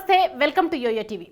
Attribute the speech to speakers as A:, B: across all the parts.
A: నమస్తే, welcome to Yoyo TV.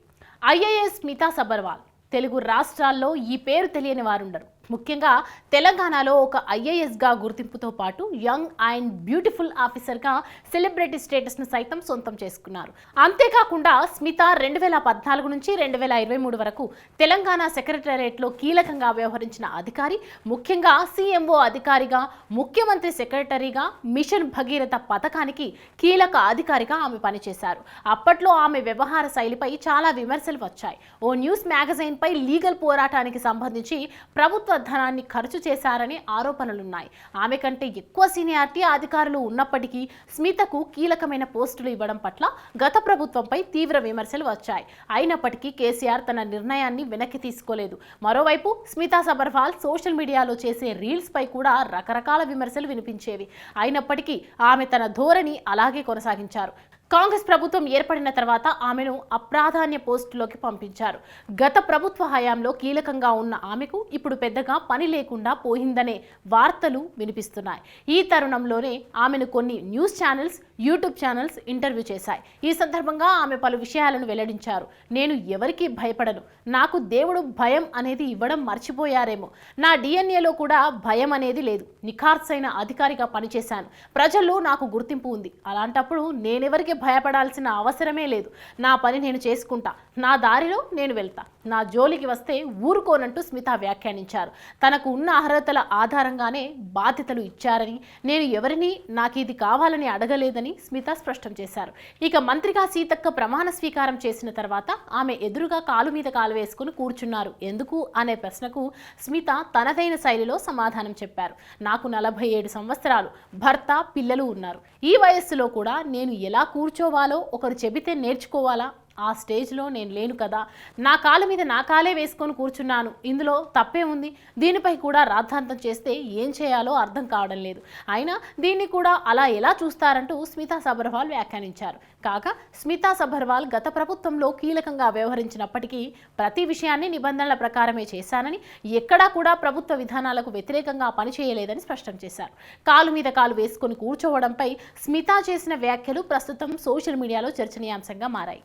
A: IAS Smita Sabharwal Telugu రాష్ట్రాల్లో ఈ పేరు తెలియని వారుండరు. ముఖ్యంగా తెలంగాణలో ఒక ఐఏఎస్గా గుర్తింపుతో పాటు యంగ్ అండ్ బ్యూటిఫుల్ ఆఫీసర్గా సెలబ్రిటీ స్టేటస్ను సైతం సొంతం చేసుకున్నారు. అంతేకాకుండా స్మిత 2014 నుంచి 2023 వరకు తెలంగాణ సెక్రటేరియట్లో కీలకంగా వ్యవహరించిన అధికారి. ముఖ్యంగా సీఎంఓ అధికారిగా, ముఖ్యమంత్రి సెక్రటరీగా, మిషన్ భగీరథ పథకానికి కీలక అధికారిగా ఆమె పనిచేశారు. అప్పట్లో ఆమె వ్యవహార శైలిపై చాలా విమర్శలు వచ్చాయి. ఓ న్యూస్ మ్యాగజైన్పై లీగల్ పోరాటానికి సంబంధించి ప్రభుత్వ ధనాన్ని ఖర్చు చేశారని ఆరోపణలున్నాయి. ఆమె కంటే ఎక్కువ సీనియారిటీ అధికారులు ఉన్నప్పటికీ స్మితకు కీలకమైన పోస్టులు ఇవ్వడం పట్ల గత ప్రభుత్వంపై తీవ్ర విమర్శలు వచ్చాయి. అయినప్పటికీ కేసీఆర్ తన నిర్ణయాన్ని వెనక్కి తీసుకోలేదు. మరోవైపు స్మితా సబర్వాల్ సోషల్ మీడియాలో చేసే రీల్స్ పై కూడా రకరకాల విమర్శలు వినిపించేవి. అయినప్పటికీ ఆమె తన ధోరణి అలాగే కొనసాగించారు. కాంగ్రెస్ ప్రభుత్వం ఏర్పడిన తర్వాత ఆమెను అప్రాధాన్య పోస్టులోకి పంపించారు. గత ప్రభుత్వ హయాంలో కీలకంగా ఉన్న ఆమెకు ఇప్పుడు పెద్దగా పని లేకుండా పోయిందనే వార్తలు వినిపిస్తున్నాయి. ఈ తరుణంలోనే ఆమెను కొన్ని news channels, YouTube channels interview చేశాయి. ఈ సందర్భంగా ఆమె పలు విషయాలను వెల్లడించారు. నేను ఎవరికీ భయపడను, నాకు దేవుడు భయం అనేది ఇవ్వడం మర్చిపోయారేమో, నా డిఎన్ఏలో కూడా భయం అనేది లేదు, నిఖార్సైన అధికారిగా పనిచేశాను, ప్రజల్లో నాకు గుర్తింపు ఉంది, అలాంటప్పుడు నేనెవరికి భయపడాల్సిన అవసరమే లేదు, నా పని నేను చేసుకుంటా, నా దారిలో నేను వెళ్తా, నా జోలికి వస్తే ఊరుకోనంటూ స్మిత వ్యాఖ్యానించారు. తనకు ఉన్న అర్హతల ఆధారంగానే బాధ్యతలు ఇచ్చారని, నేను ఎవరిని నాకు ఇది కావాలని అడగలేదని స్మిత స్పష్టం చేశారు. ఇక మంత్రిగా సీతక్క ప్రమాణ స్వీకారం చేసిన తర్వాత ఆమె ఎదురుగా కాలు మీద కాలు వేసుకుని కూర్చున్నారు ఎందుకు అనే ప్రశ్నకు స్మిత తనదైన శైలిలో సమాధానం చెప్పారు. నాకు 47 సంవత్సరాలు, భర్త, పిల్లలు ఉన్నారు. ఈ వయస్సులో కూడా నేను ఎలా కూర్చోవాలో ఒకరు చెబితే నేర్చుకోవాలా? ఆ స్టేజ్లో నేను లేను కదా, నా కాళ్ళ మీద నా కాలే వేసుకొని కూర్చున్నాను, ఇందులో తప్పే ఉంది? దీనిపై కూడా రాద్ధాంతం చేస్తే ఏం చేయాలో అర్థం కావడం లేదు. అయినా దీన్ని కూడా అలా ఎలా చూస్తారంటూ స్మితా సబర్వాల్ వ్యాఖ్యానించారు. కాగా స్మితా సబర్వాల్ గత ప్రభుత్వంలో కీలకంగా వ్యవహరించినప్పటికీ ప్రతి విషయాన్ని నిబంధనల ప్రకారమే చేశానని, ఎక్కడా కూడా ప్రభుత్వ విధానాలకు వ్యతిరేకంగా పనిచేయలేదని స్పష్టం చేశారు. కాలు మీద కాలు వేసుకొని కూర్చోవడంపై స్మితా చేసిన వ్యాఖ్యలు ప్రస్తుతం సోషల్ మీడియాలో చర్చనీయాంశంగా మారాయి.